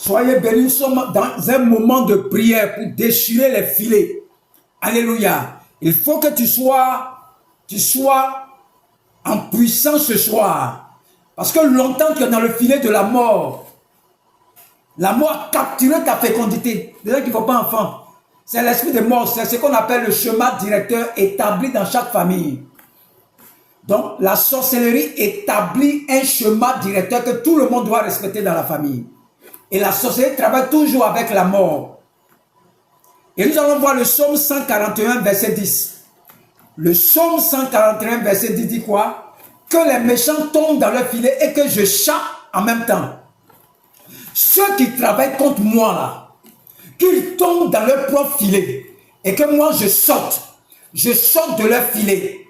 Soyez bénis, nous sommes dans un moment de prière pour déchirer les filets. Alléluia. Il faut que tu sois en puissance ce soir. Parce que longtemps tu es dans le filet de la mort. La mort a capturé ta fécondité. C'est-à-dire qu'il ne faut pas enfant. C'est l'esprit de mort. C'est ce qu'on appelle le schéma directeur établi dans chaque famille. Donc, la sorcellerie établit un schéma directeur que tout le monde doit respecter dans la famille. Et la sorcellerie travaille toujours avec la mort. Et nous allons voir le psaume 141, verset 10. Le psaume 141, verset 10 dit quoi? Que les méchants tombent dans leur filet et que je chape en même temps. Ceux qui travaillent contre moi là, qu'ils tombent dans leur propre filet et que moi je saute de leur filet.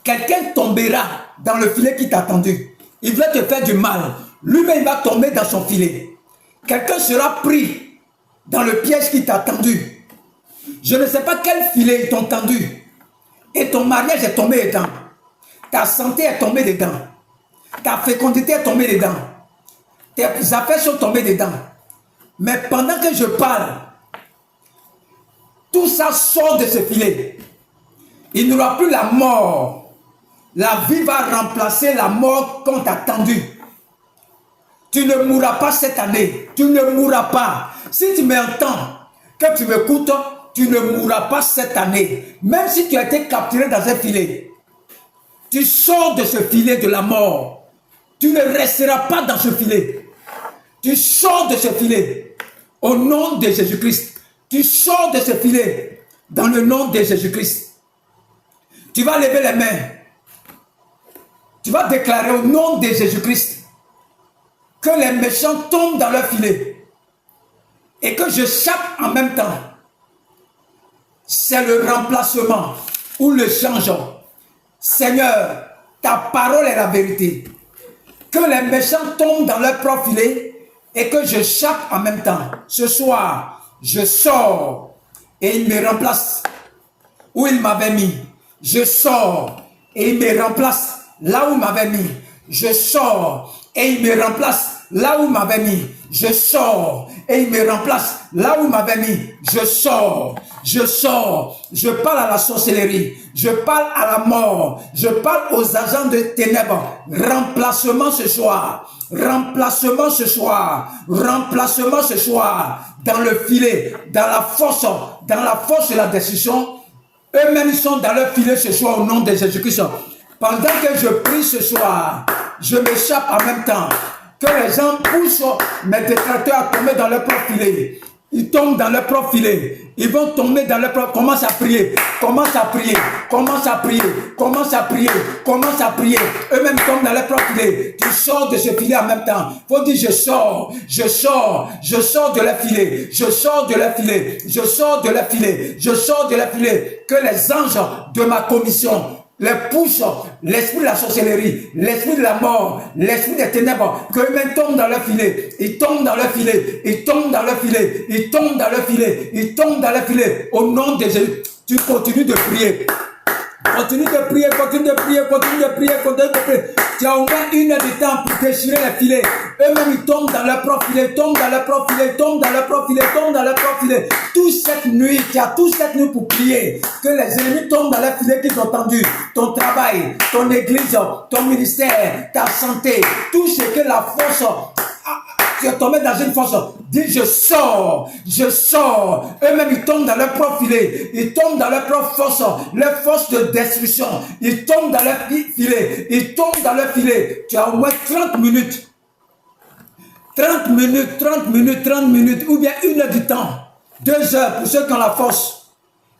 Quelqu'un tombera dans le filet qui t'a tendu. Il veut te faire du mal. Lui-même va tomber dans son filet. Quelqu'un sera pris dans le piège qui t'a tendu. Je ne sais pas quel filet ils t'ont tendu. Et ton mariage est tombé dedans. Ta santé est tombée dedans. Ta fécondité est tombée dedans. Tes affaires sont tombées dedans. Mais pendant que je parle, tout ça sort de ce filet. Il n'y aura plus la mort. La vie va remplacer la mort qu'on t'a tendue. Tu ne mourras pas cette année. Tu ne mourras pas. Si tu m'entends, que tu m'écoutes, tu ne mourras pas cette année. Même si tu as été capturé dans un filet. Tu sors de ce filet de la mort. Tu ne resteras pas dans ce filet. Tu sors de ce filet. Au nom de Jésus-Christ. Tu sors de ce filet. Dans le nom de Jésus-Christ. Tu vas lever les mains. Tu vas déclarer au nom de Jésus-Christ que les méchants tombent dans leur filet et que je chape en même temps. C'est le remplacement ou le changeant. Seigneur, ta parole est la vérité. Que les méchants tombent dans leur propre filet et que je chape en même temps. Ce soir, je sors et il me remplace où il m'avait mis. Je sors et il me remplace là où il m'avait mis. Je sors et il me remplace là où il m'avait mis. Je sors et il me remplace là où il m'avait mis. Je sors. Je parle à la sorcellerie. Je parle à la mort. Je parle aux agents de ténèbres. Remplacement ce soir. Remplacement ce soir. Remplacement ce soir. Dans le filet, dans la force de la destruction. Eux-mêmes ils sont dans leur filet ce soir au nom de Jésus-Christ. Pendant que je prie ce soir, je m'échappe en même temps. Que les gens poussent mes détracteurs à tomber dans leur propre filet. Ils tombent dans leur propre filet. Ils vont tomber dans leur propre... Commence à prier. Commence à prier. Commence à prier. Commence à prier. Commence à prier. Eux-mêmes tombent dans leur propre filet. Tu sors de ce filet en même temps. Il faut dire je sors. Je sors. Je sors de leur filet. Je sors de leur filet. Je sors de leur filet. Je sors de leur filet. Que les anges de ma commission les poussent, l'esprit de la sorcellerie, l'esprit de la mort, l'esprit des ténèbres, qu'eux-mêmes tombent dans leur filet, ils tombent dans leur filet, ils tombent dans leur filet, ils tombent dans leur filet, ils tombent dans leur filet, au nom de Jésus, tu continues de prier. Continue de prier, continue de prier, continue de prier, continue de prier. Tu as au moins 1 heure de temps pour déchirer les filets. Eux-mêmes, ils tombent dans leur propre filet, tombent dans leur propre filet, tombent dans leur propre filet, tombent dans leur propre filet. Toute cette nuit, tu as toute cette nuit pour prier. Que les ennemis tombent dans leur filet qu'ils ont tendu. Ton travail, ton église, ton ministère, ta santé, tout ce que la force... Tu es tombé dans une force. Dis je sors, je sors. Eux-mêmes ils tombent dans leur propre filet. Ils tombent dans leur propre force. Leur force de destruction. Ils tombent dans leur filet. Ils tombent dans leur filet. Tu as au moins 30 minutes. 30 minutes, 30 minutes, 30 minutes. Ou bien 1 heure du temps. 2 heures pour ceux qui ont la force.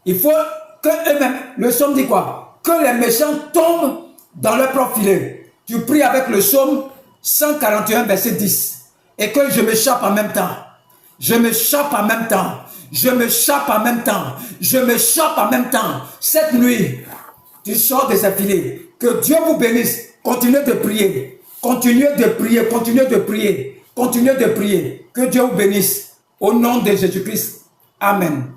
Il faut que eux-mêmes, le psaume dit quoi? Que les méchants tombent dans leur propre filet. Tu pries avec le psaume 141 verset 10. Et que je m'échappe en même temps. Je m'échappe en même temps. Je m'échappe en même temps. Je m'échappe en même temps. Cette nuit, tu sors de ces filets. Que Dieu vous bénisse. Continuez de prier. Continuez de prier. Continuez de prier. Continuez de prier. Que Dieu vous bénisse. Au nom de Jésus-Christ. Amen.